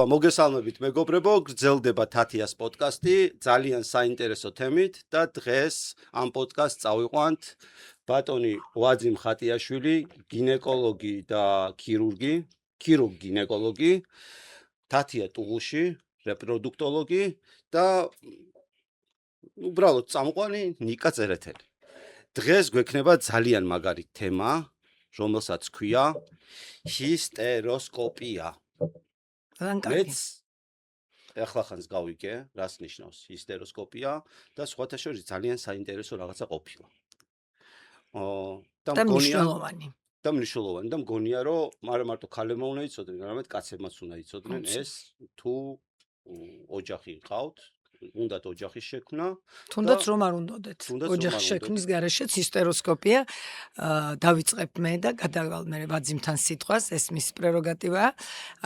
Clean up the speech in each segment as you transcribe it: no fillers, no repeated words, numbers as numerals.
ახლა მოგესალმებით მეგობრებო, გრძელდება თათიას პოდკასტი, ძალიან საინტერესო თემით და დღეს ამ პოდკასტს წავიყვანთ ბატონი ვაძიმ ხატიაშვილი, გინეკოლოგი და ქირურგი, ქირურგ-გინეკოლოგი, თათია ტუღუში, რეპროდუქტოლოგი და უბრალოდ წამყვანი ნიკა წერეთელი. დღეს გვექნება ძალიან მაგარი თემა, რომელსაც ქვია ჰისტეროსკოპია. მეც ახლახანს გავიგე, რას ნიშნავს ჰისტეროსკოპია და სხვათა შორის ძალიან საინტერესო რაღაცა ყოფილა. და მნიშვნელოვანი. და მნიშვნელოვანი და მგონია, რომ არა მარტო ქალებმა უნდა იცოდნენ, არამედ კაცებმაც უნდა იცოდნენ ეს თუ ოჯახი ყავთ, უნდათ ოჯახის შექმნა. თუნდაც რომ არ უნდათ. ოჯახის შექმნის გარეშეც ჰისტეროსკოპია დავიწყებ მე და გადავალ მე ვაძიმთან სიტყვას, ეს მის პრეროგატივაა.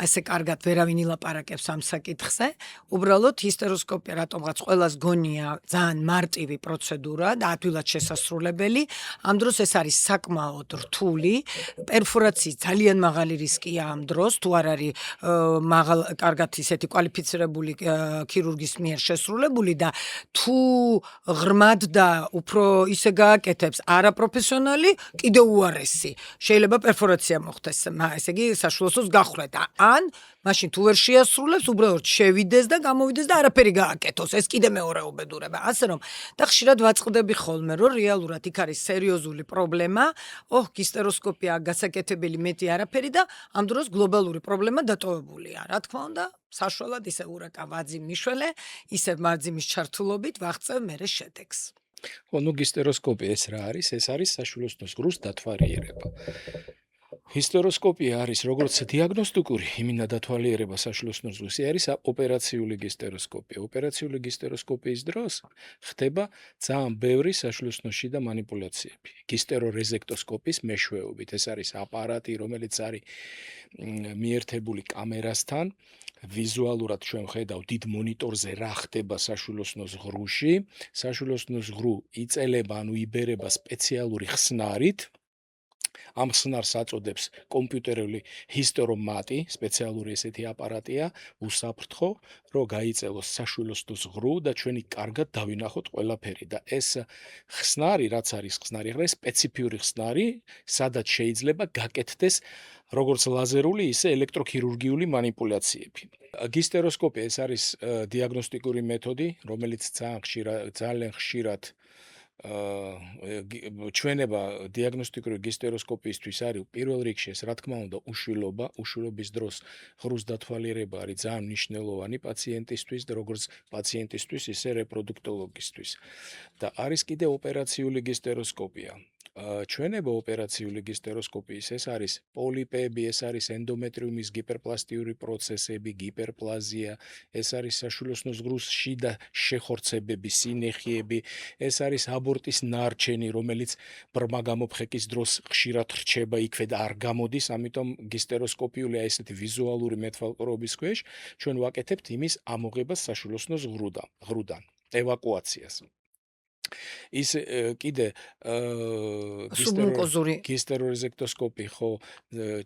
ასე კარგად ვერავინ ილაპარაკებს ამ საკითხზე. უბრალოდ ჰისტეროსკოპია რატომღაც ყველას გონია ძალიან მარტივი პროცედურა და ადვილად შესასრულებელი. ამ დროს ეს არის საკმაოდ რთული, პერფორაციის ძალიან მაღალი რისკია ამ დროს, თუ არ არის კარგად ისეთი კვალიფიცირებული ქირურგის მიერ შესრულებული და თუ ღრმად და უფრო ისე გააკეთებს არაპროფესიონალი, კიდევ უარესი. შეიძლება პერფორაცია მოხდეს, ესე იგი საშუალოს გახვდა და ან მაშინ თუ ვერ შეასრულებს, უბრალოდ შევიდეს და გამოვიდეს და არაფერი გააკეთოს. ეს კიდე მეორე უბედურება. ასე რომ და ხშირად ვაწყდები ხოლმე, რომ რეალურად იქ არის სერიოზული პრობლემა, ჰისტეროსკოპია გასაკეთებელი მეტი არაფერი და ამ დროს გლობალური პრობლემა დატოვებულია. რა თქმა უნდა, საშუალად ისე ურეკა ვაძიმ მიშველე, ისე ვაძიმის ჩართულობით ვაღწევ მერე შედეგს. ჰისტეროსკოპია ეს რა არის? ეს არის საშვილოსნოს ღრუს დათვალიერება. ჰისტეროსკოპია არის როგორც დიაგნოსტიკური იმინა დათვალიერება საშვილოსნოს ღრუს, არის ოპერაციული ჰისტეროსკოპია. ოპერაციული ჰისტეროსკოპიის დროს ხდება ძალიან ბევრი საშვილოსნოს შიდა манипуляციები. ჰისტერორეზექტოსკოპის მეშვეობით, ეს არის აპარატი, რომელიც არის მიერთებული კამერასთან. ვიზუალურად ჩვენ ვხედავ დიდ მონიტორზე რა ხდება საშვილოსნოს ღრუში. საშვილოსნოს ღრუ იწელება, ანუ იბერება სპეციალური ხსნარით. ამ ხსნარს აწოდებს კომპიუტერული ჰისტერომატი, სპეციალური ესეთი აპარატია, უსაფრთხო, რომ გაიწელოს საშვილოსნოს ღრუ და ჩვენი კარგად დავინახოთ ყველაფერი და ეს ხსნარი, რაც არის ხსნარი, ახლა სპეციფიური ხსნარი, სადაც შეიძლება გაკეთდეს როგორც ლაზერული, ისე ელექტროქირურგიული манипуляციები. ჰისტეროსკოპია ეს არის დიაგნოსტიკური მეთოდი, რომელიც ძალიან ხშირად ჩვენება დიაგნოსტიკური ჰისტეროსკოპიისთვის არის პირველ რიგში ეს რა თქმა უნდა უშვილობის დროს ღრუს დათვალიერება არის ძალიან მნიშვნელოვანი პაციენტისთვის და როგორც პაციენტისთვის ისე რეპროდუქტოლოგისთვის და არის კიდე ოპერაციული ჰისტეროსკოპია. ჩვენება ოპერაციული ჰისტეროსკოპიის ეს არის პოლიპები, ეს არის ენდომეტრიუმის გიპერპლასტიური პროცესები, გიპერპლაზია, ეს არის საშვილოსნოს ღრუს შიდა შეხორცებები, სინეხიები, ეს არის აბორტის ნარჩენი, რომელიც ბრმა გამოფხეკის დროს ხშირად რჩება იქვე და არ გამოდის, ამიტომ ჰისტეროსკოპიულია ესეთი ვიზუალური მეტვალყურობის ქვეშ, ჩვენ ვაკეთებთ იმის ამოღებას საშვილოსნოს ღრუდან, ევაკუაციას. ის კიდე ჰისტერორეზექტოსკოპი ხო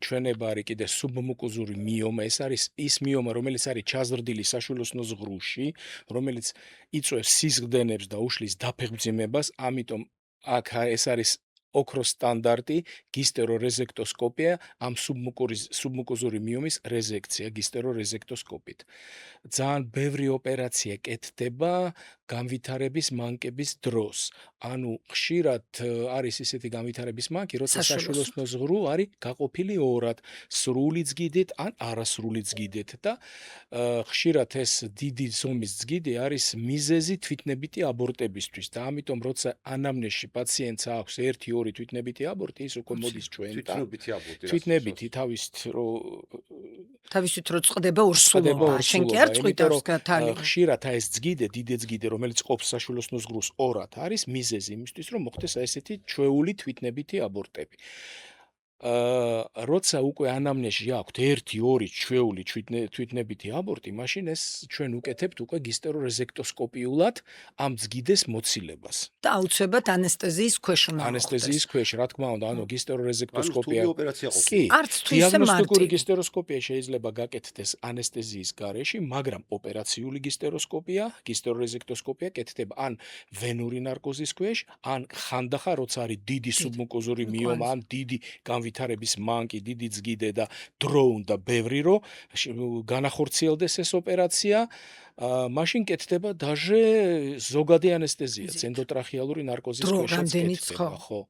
ჩვენება არის კიდე სუბმუკოზური მიომა, ეს არის ის მიომა, რომელიც არის ჩაზრდილი საშვილოსნოს ღრუში, რომელიც იწვევს სისხლდენებს და უშლის დაფეხმძიმებას, ამიტომ აქ ეს არის ოქროს სტანდარტი ჰისტერორეზექტოსკოპია, ამ სუბმუკოზური მიომის რეზექცია ჰისტერორეზექტოსკოპით. ძალიან ბევრი ოპერაცია კეთდება განვითარების მანკების დროს. ანუ ხშირად არის ისეთი განვითარების მანკი, როცა საშვილოსნოს ღრუ არის გაყოფილი ორად, სრული ძგიდით ან არასრული ძგიდით და ხშირად ეს დიდი ზომის ძგიდი არის მიზეზი თვითნებითი აბორტებისთვის და ამიტომ როცა ანამნეზში პაციენტს აქვს 1-2 თვითნებითი აბორტი, ის უკვე მოდის ჩვენთან. თვითნებითი თავისით რო წყდება ურსულობა, შენ კი არ წვითავს გათალილი. ხშირად ეს ძგიდე, დიდი ძგიდე, რომელიც ყოფს საშვილოსნოს ღრუს ორად არის მიზეზი იმისთვის, რომ მოხდეს ესეთი ჩვეული თვითნებითი აბორტები. როცა უკვე ანამნეზი აქვთ 1-2 ჩვეული თვითნებითი აბორტი, მაშინ ეს ჩვენ უკეთებთ უკვე გისტერორეზექტოსკოპიულად ამ ძგიდეს მოცილებას. და აუცილებლად ანესტეზიის ქვეშ უნდა ანესტეზიის ქვეშ, რა თქმა უნდა, ანუ გისტერორეზექტოსკოპია. ოპერაცია კი, ყოფილა. არც თუ ისე დიაგნოსტიკური მარტივი. გისტეროსკოპია შეიძლება გაკეთდეს ანესტეზიის გარეშე, მაგრამ ოპერაციული გისტეროსკოპია, გისტერორეზექტოსკოპია კეთდება ან ვენური ნარკოზის ქვეშ, ან ხანდახან როცა არის დიდი სუბმუკოზური მიომა, ან დიდი განვითარების მანკი, დიდი ძგიდე და დრო უნდა ბევრი, რომ განახორციელდეს ეს ოპერაცია, მაშინ კეთდება დაჟე ზოგადი ანესტეზია, ენდოტრახეალური ნარკოზის ქვეშაც კეთდება, ხო.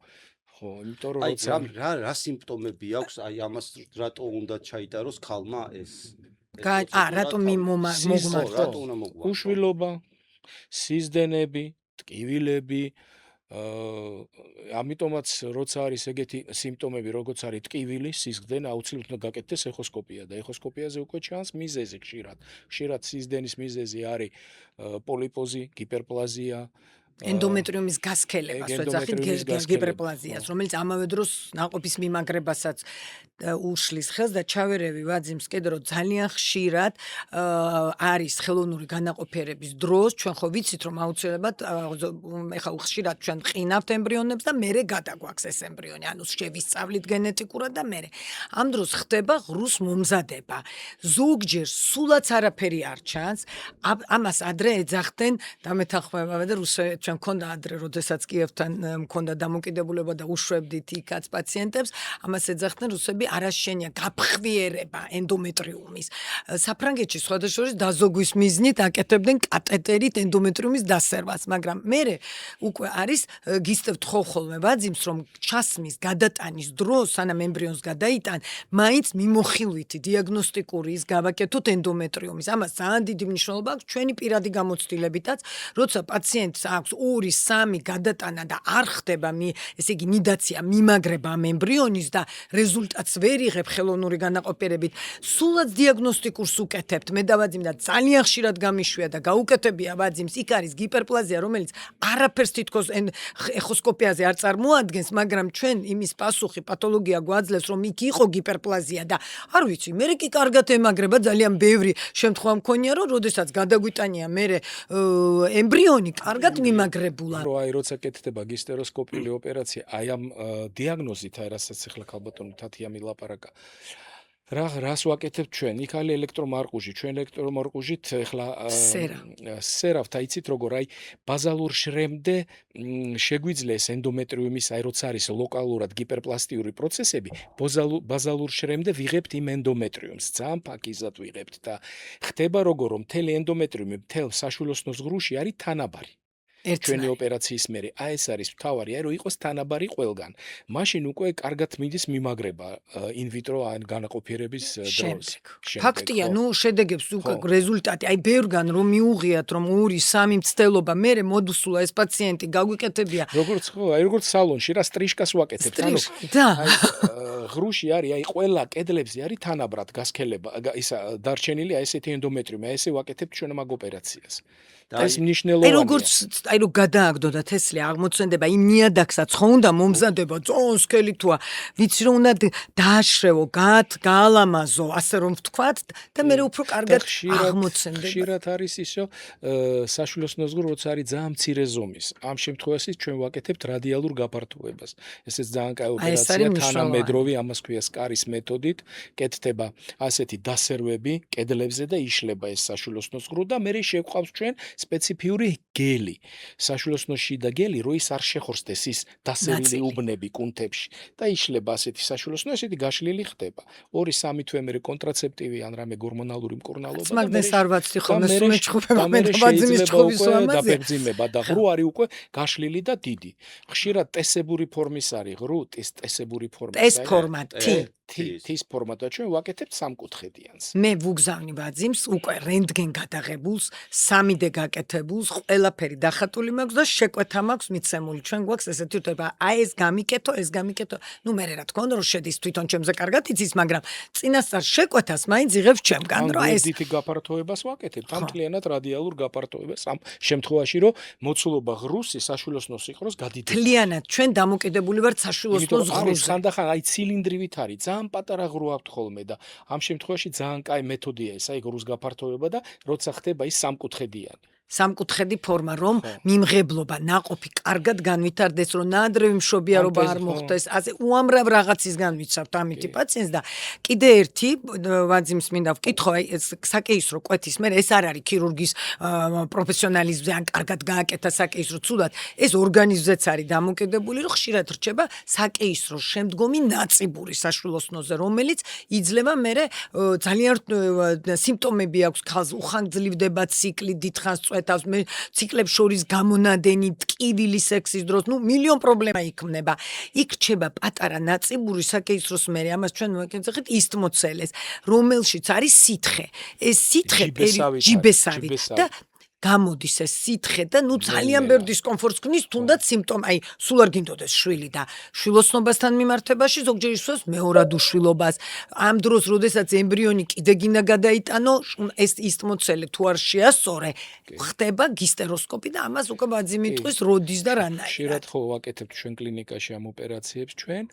ხო, იმიტომ რომ აი როცა რა სიმპტომები აქვს, აი ამას რატო უნდა ჩაიტაროს ქალმა ეს? რატომ მოგმართო? რატო უნდა მოგვართ? უშვილობა, სიზდენები, ტკივილები, ამიტომაც როცა არის ეგეთი სიმპტომები, როგორც არის ტკივილი, სიზდენა, აუცილებლად უნდა გაკეთდეს ეხოსკოპია და ეხოსკოპიაზე უკვე ჩანს მიზეზი ხშირად. ხშირად სიზდენის მიზეზი არის პოლიპოზი, გიპერპლაზია, ენდომეტრიუმის გასქელებას, ვეძახით გიპერპლაზიას, რომელიც ამავე დროს ნაყოფის მიმაგრებასაც უშლის ხელს და ჩავერევი ვაძიმს კიდე რომ ძალიან ხშირად არის ხელოვნური განაყოფიერების დროს, ჩვენ ხო ვიცით რომ აუცილებლად ეხლა ხშირად ჩვენ ყინავთ ემბრიონებს და მერე გადაგვაქვს ეს ემბრიონი, ანუ შევისწავლით გენეტიკურად და მერე. ამ დროს ხდება ღრუს მომზადება. ზოგჯერ სულაც არაფერი არ ჩანს, ამას ადრე ეძახდნენ დამეთანხმება და რუსეთში ჩვენ მქონდა ადრე, როდესაც კიევთან მქონდა დამოკიდებულება და უშვებდით იქაც პაციენტებს, ამას ეძახდნენ რუსები არაშენია გაფხვიერება ენდომეტრიუმის. საფრანგეთში სხვადასხვა დაზოგვის მიზნით აკეთებდნენ კატეტერით ენდომეტრიუმის დასერვას, მაგრამ მერე უკვე არის გისტებთ ხოლმე ვაძიმს, რომ ჩასმის გადატანის დროს, სანამ ემბრიონს გადაიტან, მაინც მიმოხილვითი დიაგნოსტიკური ის გავაკეთოთ ენდომეტრიუმის. ამას ძალიან დიდი მნიშვნელობა აქვს ჩვენი პირადი გამოცდილებითაც, როცა პაციენტს აქვს 2-3 გადატანა და არ ხდება ესე იგი ნიდაცია მიმაგრება ამ ემბრიონის და რეზულტატს ვერ იღებ ხელოვნური განაყოფიერებით, სულაც დიაგნოსტიკურს უკეთებთ. მე დავაძიმ და ძალიან ხშირად გამიშვია და გაუკეთებია ვაძიმს, იქ არის გიპერპლაზია, რომელიც არაფერს თითქოს ეხოსკოპიაზე არ წარმოადგენს, მაგრამ ჩვენ იმის პასუხი პათოლოგია გვაძლევს, რომ იქ იყო გიპერპლაზია და არ ვიცი, მე კი კარგად ემაგრება, ძალიან ბევრი შემთხვევა მქონია, რომ როდესაც გადაგვიტანია მე ემბრიონი კარგად მიმაგრებულა. აი როცა კეთდება გისტეროსკოპიული ოპერაცია, აი ამ დიაგნოზით, აი რასაც ახლა ქალბატონი თათია მილაპარაკა. რას ვაკეთებთ ჩვენ? იქ არის ელექტრომარყუჟი, ჩვენ ელექტრომარყუჟით ახლა სერავთ, აიცით როგორ, აი ბაზალურ შრემდე შეგვიძლია ენდომეტრიუმის, აი როცა არის ლოკალურად გიპერპლასტიური პროცესები, ბაზალურ შრემდე ვიღებთ იმ ენდომეტრიუმს, ძალიან ფაქიზად ვიღებთ და ხდება როგორ, რომ მთელი ენდომეტრიუმი მთელ საშვილოსნოს ღრუში არის თანაბარი. ჩვენი ოპერაციის მერე, აი ეს არის მთავარი, აი რომ იყოს თანაბარი ყველგან. მაშინ უკვე კარგად მიდის მიმაგრება ინვიტრო ან განაყოფიერების დროს. ფაქტია, ნუ შედეგებს უკვე რეზულტატი, აი ბევრგან რომ მიუღიათ, რომ 2-3 მცდელობა, მერე მოდუსულა ეს პაციენტი გაგვიკეთებია. როგორც სალონში რა სტრიშკას ვაკეთებთ, ანუ აი ღრუში არის, აი ყველა კედლებზე არის თანაბრად გასქელება, ისა დარჩენილი აი ესეთი ენდომეტრიუმი, აი ესე ვაკეთებთ ჩვენ ამ ოპერაციას. ეს მნიშვნელოვანია. აი როგორც აი რომ გადააგდო და თესლი აღმოცენდება იმ ნიადაგსაც ხო უნდა მომზადება წონსქელი თუა ვიცი რომ უნდა დააშრევო გაალამაზო ასე რომ ვთქვათ და მე უფრო კარგად აღმოცენდება. ხშირად არის ისო საშვილოსნოს ღრუ როცა არის ძალიან მცირე ზომის. ამ შემთხვევაში ჩვენ ვაკეთებთ რადიალურ გაფართოებას. ესეც ძალიან კაი ოპერაცია თანამედროვი ამას ქვია სკარის მეთოდით კეთდება ასეთი დასერვები კედლებზე და იშლება ეს საშვილოსნოს ღრუ და მე შევყავს ჩვენ სპეციფიური გელი. საშვილოსნოს შიდა გელი, რო ის არ შეხორცდეს ის დასერილი უბნები კუნთებში და იშლება ასეთი საშვილოსნო, ესეთი გაშლილი ხდება. 2-3 თვე მერე კონტრაცეპტივი ან რამე გორმონალური მკურნალობა. მაგდეს არ ვაცდი ხოლმე სულ მეჩხუბება მე დავაძიმის ჩხუბის ამაზე. დაფებძიმება და ღრუ არის უკვე გაშლილი და დიდი. ხშირად ტესებური ფორმის არის ღრუ, ტესებური ფორმის. ეს ფორმა თის ფორმა და ჩვენ ვაკეთებთ სამკუთხედიანს. მე ვუგზავნი ვაძიმს უკვე რენტგენ გადაღებულს, 3D გაკეთებულს, ყველაფერი დახატვა გასატული მაქვს და შეკვეთა მაქვს მიცემული. ჩვენ გვაქვს ესეთი უთება, აი ეს გამიკეთო. ნუ მე რა თქმა უნდა რომ შედის თვითონ ჩემზე კარგად იცის, მაგრამ წინასწარ შეკვეთას მაინც იღებს ჩემგან, რომ აი ეს დიდ გაფართოებას ვაკეთებთ, ამ მთლიანად რადიალურ გაფართოებას ამ შემთხვევაში, რომ მოცულობა ღრუსი საშვილოსნოს იყროს გადიდებული. მთლიანად ჩვენ დამოკიდებული ვართ საშვილოსნოს ღრუზე. სანდახან აი ცილინდრივით არის, ძალიან პატარა ღრუ აქვთ ხოლმე და ამ შემთხვევაში ძალიან კაი მეთოდია ეს, აი ღრუს გაფართოება და როცა ხდება ის სამკუთხედიანი. სამკუთხედი ფორმა, რომ მიმღებლობა, ნაყოფი კარგად განვითარდეს, რომ ნაადრევი მშობიარობა არ მოხდეს, ასე უამრავ რაღაცის განვიცავთ ამითი პაციენტს და კიდე ერთი ვაძიმს მინდა ვკითხო, აი ეს საკეისრო კვეთის მე ეს არ არის ქირურგის პროფესიონალიზმზე ან კარგად გააკეთა საკეისრო ცუდად, ეს ორგანიზმზეც არის დამოკიდებული, რომ ხშირად რჩება საკეისროს შემდგომი ნაწიბური საშვილოსნოზე, რომელიც იძლევა მე ძალიან სიმპტომები აქვს ქალს, უხანგრძლივდება ციკლი დიდხანს მე ციკლებს შორის გამონადენი ტკივილი სექსის დროს, მილიონ პრობლემა იქმნება. იქ რჩება პატარა ნაწიბური საკეისროს მერე, ამას ჩვენ მოვაკეთეთ ისტმოცელეს, რომელშიც არის სითხე. ეს სითხე ჯიბესავი და გამოდის ეს სითხე და ძალიან ბევრ დისკომფორტს ქმნის, თუნდაც სიმპტომი, აი, სულ არ გინდოდეს შვილი და შვილოსნობასთან მიმართებაში ზოგჯერ ისევ მეორად უშვილობას. ამ დროს, როდესაც ემბრიონი კიდე გინდა გადაიტანო, ეს ისტმოცელე თუ არ შეასწორე, ხდება გისტეროსკოპი და ამას უკვე ვაძიმი ტყვის როდის და რანაირად. ხშირად ხო ვაკეთებთ ჩვენ კლინიკაში ამ ოპერაციებს ჩვენ,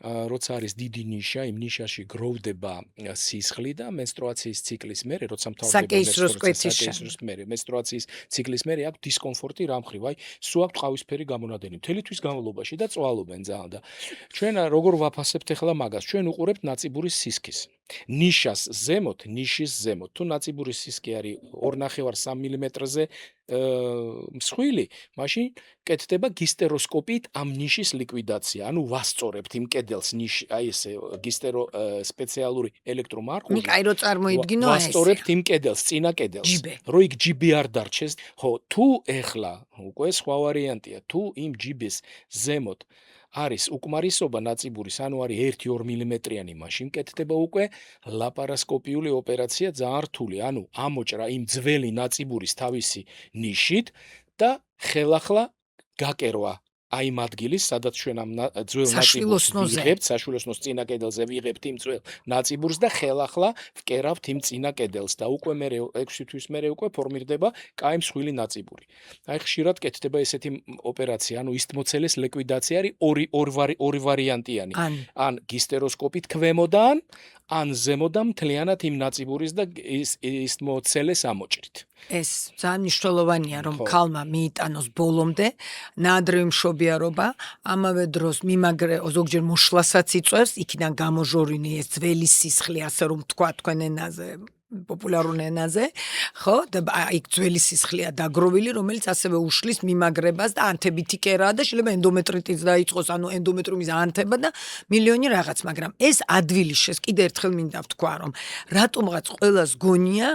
როცა არის დიდი ნიშა, იმ ნიშაში გროვდება სისხლი და მენსტრუაციის ციკლის მერე, როცა მთავრდება მენსტრუაციის ციკლის მერე აქვს დისკომფორტი რამ ხრივ, აი, სულ აქვს ყავისფერი გამონადენი მთელი თვის განმავლობაში და წვალობენ ძალიან და ჩვენ როგორ ვაფასებთ ახლა მაგას? ჩვენ უყურებთ ნაწიბურის სისქის. ნიშის ზემოთ, თუ ნაწიბურის სისქი არის 2.5-3 მილიმეტრზე მსხვილი, მაშინ კეთდება გისტეროსკოპით ამ ნიშის ლიკვიდაცია. ანუ ვასწორებთ იმ კედელს ნიში, აი ესე გისტერო სპეციალური ელექტრომარხული. ნიკაი რო წარმოიდგინო ეს. ვასწორებთ იმ კედელს, წინა კედელს. რო იქ ჯიბი არ დარჩეს. ხო, თუ ეხლა უკვე სხვა ვარიანტია, თუ იმ ჯიბის ზემოთ არის უკმარისობა ნაწიბურის, ანუ არის 1-2 მილიმეტრიანი, მაშინ კეთდება უკვე ლაპარასკოპიული ოპერაცია ძალიან რთული, ანუ ამოჭრა იმ ძველი ნაწიბურის თავისი ნიშით და ხელახლა გაკერვა აი იმ ადგილის, სადაც ჩვენ ამ ძველ ნაწიბურს ვიღებთ, საშვილოსნოს წინა კედელზე ვიღებთ იმ ძველ ნაწიბურს და ხელახლა ვკერავთ იმ წინა კედელს და უკვე მე 6 თვის მერე უკვე ფორმირდება კაი მსხვილი ნაწიბური. აი ხშირად კეთდება ესეთი ოპერაცია, ანუ ისტმოცელეს ლიკვიდაცია არის ორი ვარიანტიანი. ან გისტეროსკოპით ქვემოდან, ან ზემოდან მთლიანად იმ ნაწიბურის და ისტმოცელეს ამოჭრით. ეს ძალიან მნიშვნელოვანია, რომ ქალმა მიიტანოს ბოლომდე ნაადრევი მშობიარობა, ამავე დროს ზოგჯერ მოშლასაც იწვევს, იქიდან გამოჟორინი ეს ძველი სისხლი, ასე რომ თქვა თქვენ ენაზე, პოპულარულ ენაზე, ხო? და იქ ძველი სისხლია დაგროვილი, რომელიც ასევე უშლის მიმაგრებას და ანთებითი კერაა და შეიძლება ენდომეტრიტიც დაიწყოს, ანუ ენდომეტრიუმის ანთება და მილიონი რაღაც, მაგრამ ეს ადვილიშეს, კიდე ერთხელ მინდა ვთქვა, რომ რატომღაც ყველას გონია,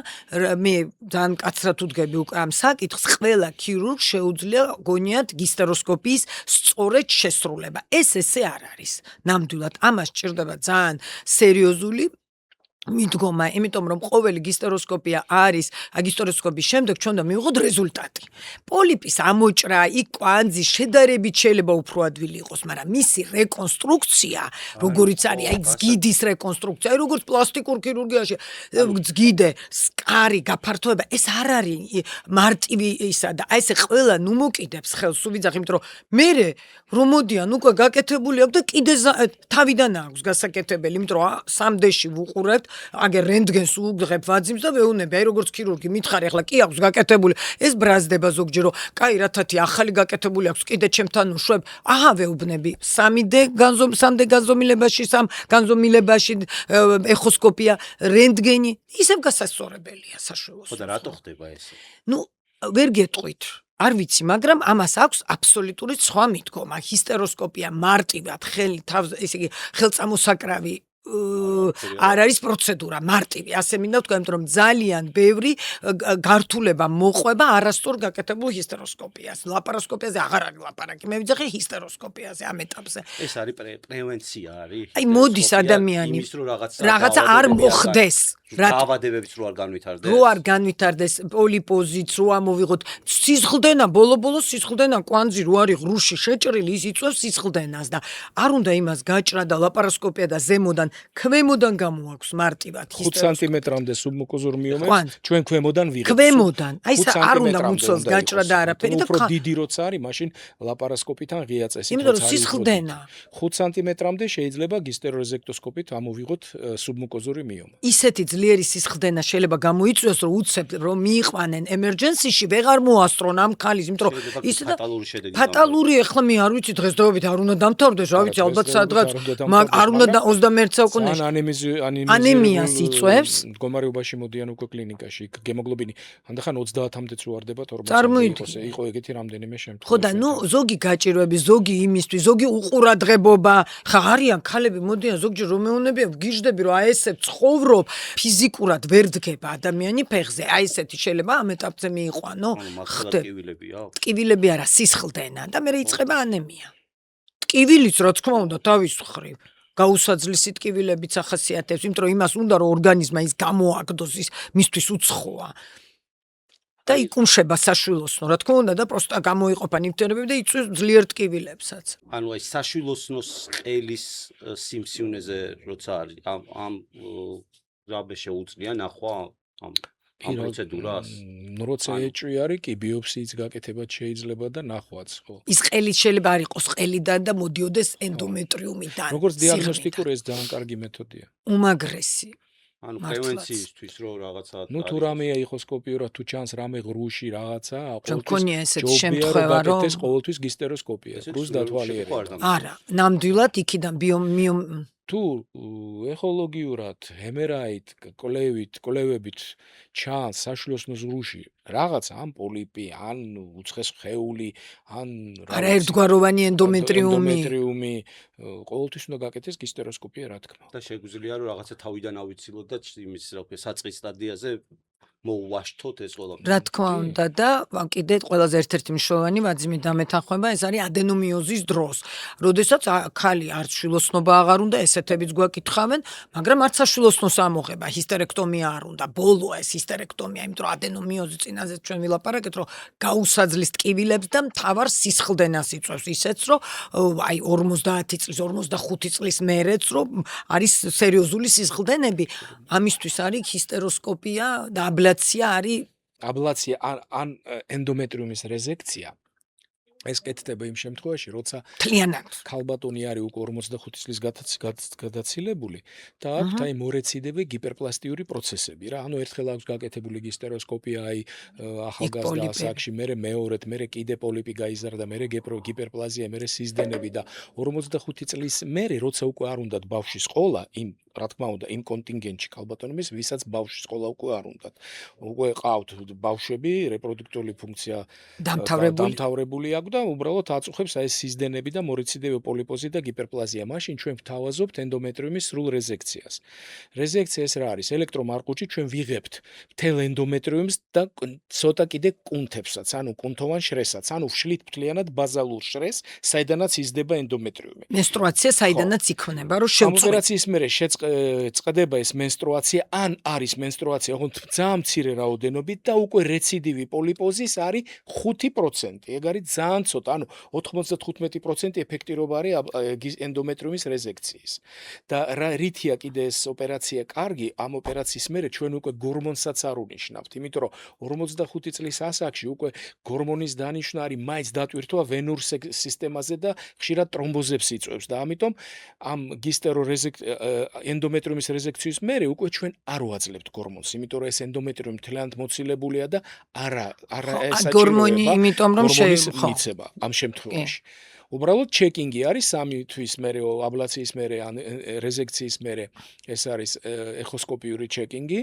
მე ძალიან კაცრად ვუდგები უკვე ამ საკითხს, ყველა ქირურგს შეუძლია გონიათ გისტეროსკოპიის სწორედ შესრულება. ეს ესე არ არის. ნამდვილად ამას ჭირდება ძალიან სერიოზული მიდგომა, იმიტომ რომ ყოველი გისტეროსკოპია არის, გისტეროსკოპის შემდეგ ჩვენ უნდა მივიღოთ რეზულტატი. პოლიპის ამოჭრა, იქ კვანძი შედარებით შეიძლება უფრო ადვილი იყოს, მაგრამ მისი რეკონსტრუქცია, როგორიც არის, აი ზგიდის რეკონსტრუქცია, აი როგორც პლასტიკურ ქირურგიაში ზგიდე, სკარი, გაფართოება, ეს არ არის მარტივი ისა და აი ესე ყველა ნუ მოკიდებს ხელს, ვიძახ, იმიტომ რომ მე რომ მოდიან უკვე გაკეთებული აქვს და კიდე თავიდან აქვს გასაკეთებელი, იმიტომ რომ სამდეში ვუყურებთ აგერ რენტგენს უგღებ ვაძიმს და ვეუბნები, აი როგორც ქირურგი მითხარი, ახლა კი აქვს გაკეთებული, ეს ბრაზდება ზოგჯერ, რომ კაი რათათი ახალი გაკეთებული აქვს, კიდე ჩემთან უშვებ, აჰა ვეუბნები, 3D განზომილებაში, 3 განზომილებაში ეხოსკოპია, რენტგენი, ისევ გასასწორებელია საშუალო. ხო და რატო ხდება ესე? ნუ ვერ გეტყვით. არ ვიცი, მაგრამ ამას აქვს აბსოლუტური სხვა მიდგომა. ჰისტეროსკოპია მარტივად ესე იგი ხელწამოსაკრავი არ არის პროცედურა მარტივი, ასე მინდა ვთქვა, იმიტომ რომ ძალიან ბევრი გართულება მოყვება არასწორ გაკეთებულ ჰისტეროსკოპიას. ლაპარასკოპიაზე აღარ არის ლაპარაკი, მე ვიძახი ჰისტეროსკოპიაზე ამ ეტაპზე. ეს არის პრევენცია არის. აი მოდის ადამიანი იმის რომ რაღაცა არ მოხდეს. დაავადებებიც რო არ განვითარდეს. რო არ განვითარდეს პოლიპოზიც რო ამოვიღოთ სისხლდენა ბოლო სისხლდენა კვანძი რო არის ღრუში შეჭრილი ის იწვევს სისხლდენას და არ უნდა იმას გაჭრა და ლაპარასკოპია და ზემოდან ქვემოდან გამოაქვს მარტივად 5 სანტიმეტრამდე სუბმუკოზურ მიომებს ყვან. ჩვენ ქვემოდან ვიღებთ. ქვემოდან აი 5 არ უნდა სანტიმეტრამდე მუცელს უნდა გაჭრა და იყოს. არაფერი და უფრო დიდი როცა არის მაშინ ლაპარასკოპიდან ღია წესით იმიტომ რომ როცა არის სისხლდენა 5 სანტიმეტრამდე შეიძლება გისტერორეზექტოსკოპით ამოვიღოთ სუბმუკოზური მიომა. ისეთი ძლიერი სისხლდენა შეიძლება გამოიწვიოს რომ უცებ რომ მიიყვანენ ემერჯენსიში ვეღარ მოასწრონ ამ ქალის იმიტომ რომ ისე და ფატალური შედეგი. ფატალური ახლა მე არ ვიცი დღესდღეობით არ უნდა დამთავრდეს რა ვიცი ალბათ სადღაც არ უნდა 21 საუკუნეში ანემიას იწვევს მდგომარეობაში მოდიან უკვე კლინიკაში იქ გემოგლობინი ანდახან 30-მდეც უარდება 40-მდე წარმოიდგინე. იყო ეგეთი რამდენიმე შემთხვევა. ხო და ნუ ზოგი გაჭირვები ზოგი იმისთვის ზოგი უყურადღებობა ხა არიან ქალები მოდიან ზოგჯერ რომ მეუნებია ვგიჟდები რომ აი ესე ცხოვრობ ფიზიკურად ვერ დგება ადამიანი ფეხზე აი ესეთი შეიძლება ამ ეტაპზე მიიყვანო ხდება ტკივილები აქვს. ტკივილები არა სისხლდენა და მე იწყება ანემია ტკივილიც რა თქმა უნდა თავის მხრივ გაუსაძლისი ტკივილებიც ახასიათებს იმიტომ რომ იმას უნდა რომ ორგანიზმა ის გამოაგდოს ის მისთვის უცხოა და იკუმშება საშვილოსნო რა თქმა უნდა და პროსტა გამოიყოფა ნივთიერებები და იწვევს ძლიერ ტკივილებსაც ანუ აი საშვილოსნოს ყელის სიმსივნეზე როცა არის ამ რაბე შეუძლია ნახვა ამ პროცედურას. როცა ეჭვი არის კი ბიოპსიიც გაკეთებაც შეიძლება და ნახვაც ხო. ის ყელი შეიძლება არ იყოს ყელიდან და მოდიოდეს ენდომეტრიუმიდან. როგორც დიაგნოსტიკური ეს ძალიან კარგი მეთოდია. უმაგრესი. ანუ პრევენციისთვის რო რაღაცა ნუ თუ რამეა იხოსკოპიურად თუ ჩანს რამე ღრუში რაღაცა მქონია ესეთი შემთხვევა რომ ეს ყოველთვის გისტეროსკოპია რუს დათვალიერება. არა ნამდვილად იქიდან თუ ეხოლოგიურად ჰემერაით კოლევებით ჩანს საშვილოსნოს ღრუში რაღაც ან პოლიპი ან უცხეს ხეული ან არა ერთგვაროვანი ენდომეტრიუმი ყოველთვის უნდა გაკეთდეს გისტეროსკოპია რა თქმა და შეგვიძლია რომ რაღაცა თავიდან ავიცილოთ და იმის რა ქვია საწყის სტადიაზე მოუვაშთოთ ეს ყველაფერი. რა თქმა უნდა და კიდე ყველაზე ერთ-ერთი მნიშვნელოვანი ვაძიმი დამეთანხმება ეს არის ადენომიოზის დროს. როდესაც ქალი არც შვილოსნობა აღარ უნდა ესეთებიც გვაკითხავენ, მაგრამ არც საშვილოსნოს ამოღება, ჰისტერექტომია არ უნდა. ბოლო ეს ჰისტერექტომია, იმიტომ რომ ადენომიოზი წინაზე ჩვენ ვილაპარაკეთ, რომ გაუსაძლის ტკივილებს და მთავარ სისხლდენას იწვევს, ისეც რომ აი 50 წლის, 45 წლის მერეც რომ არის სერიოზული სისხლდენები, ამისთვის არის ჰისტეროსკოპია და აბლაცია ან ენდომეტრიუმის რეზექცია ეს კეთდება იმ შემთხვევაში, როცა მთლიანად ქალბატონი არის უკვე 45 წლის გადაცილებული და აქვთ აი მორეციდები გიპერპლასტიური პროცესები რა. ანუ ერთხელ აქვს გაკეთებული გისტეროსკოპია აი ახალგაზრდა ასაკში, მერე მეორედ, მერე კიდე პოლიპი გაიზარდა, მერე გიპერპლაზია, მერე სიზდენები და 45 წლის მერე როცა უკვე არ უნდათ ბავშვის ყოლა იმ რა თქმა უნდა იმ კონტინგენტში ქალბატონების ვისაც ბავშვის ყოლა უკვე არ უნდათ. უკვე ყავთ ბავშვები, რეპროდუქტიული ფუნქცია დამთავრებული აქვს და უბრალოდ აწუხებს აი სიზდენები და მორეციდები პოლიპოზი და გიპერპლაზია. მაშინ ჩვენ ვთავაზობთ ენდომეტრიუმის სრულ რეზექციას. რეზექცია ეს რა არის? ელექტრომარყუჩით ჩვენ ვიღებთ მთელ ენდომეტრიუმს და ცოტა კიდე კუნთებსაც, ანუ კუნთოვან შრესაც, ანუ ვშლით მთლიანად ბაზალურ შრეს, საიდანაც იზრდება ენდომეტრიუმი. მენსტრუაცია საიდანაც იქნება, რომ შევწყვეტ. ამ ოპერაციის მერე წყდება ეს მენსტრუაცია, ან არის მენსტრუაცია, ოღონდ ძალიან მცირე რაოდენობით და უკვე რეციდივი პოლიპოზის არის 5%. ეგ არის ძალიან ცოტა, ანუ 95% ეფექტირობა არის ენდომეტრიუმის რეზექციის. და რითია კიდე ეს ოპერაცია კარგი, ამ ოპერაციის მერე ჩვენ უკვე გორმონსაც არ უნიშნავთ, იმიტომ რომ 45 წლის ასაკში უკვე გორმონის დანიშვნა არის მაინც დატვირთვა ვენურ სისტემაზე და ხშირად ტრომბოზებს იწვევს და ამიტომ ამ ენდომეტრიუმის რეზექციის მერე უკვე ჩვენ არ ვაძლევთ გორმონს, იმიტომ რომ ეს ენდომეტრიუმი მთლიანად მოცილებული და არა ესაჭიროება გორმონი, იმიტომ რომ მიცება ამ შემთხვევაში. უბრალოდ ჩეკინგი არის 3 თვის მერე აბლაციის მერე ან რეზექციის მერე ეს არის ეხოსკოპიური ჩეკინგი.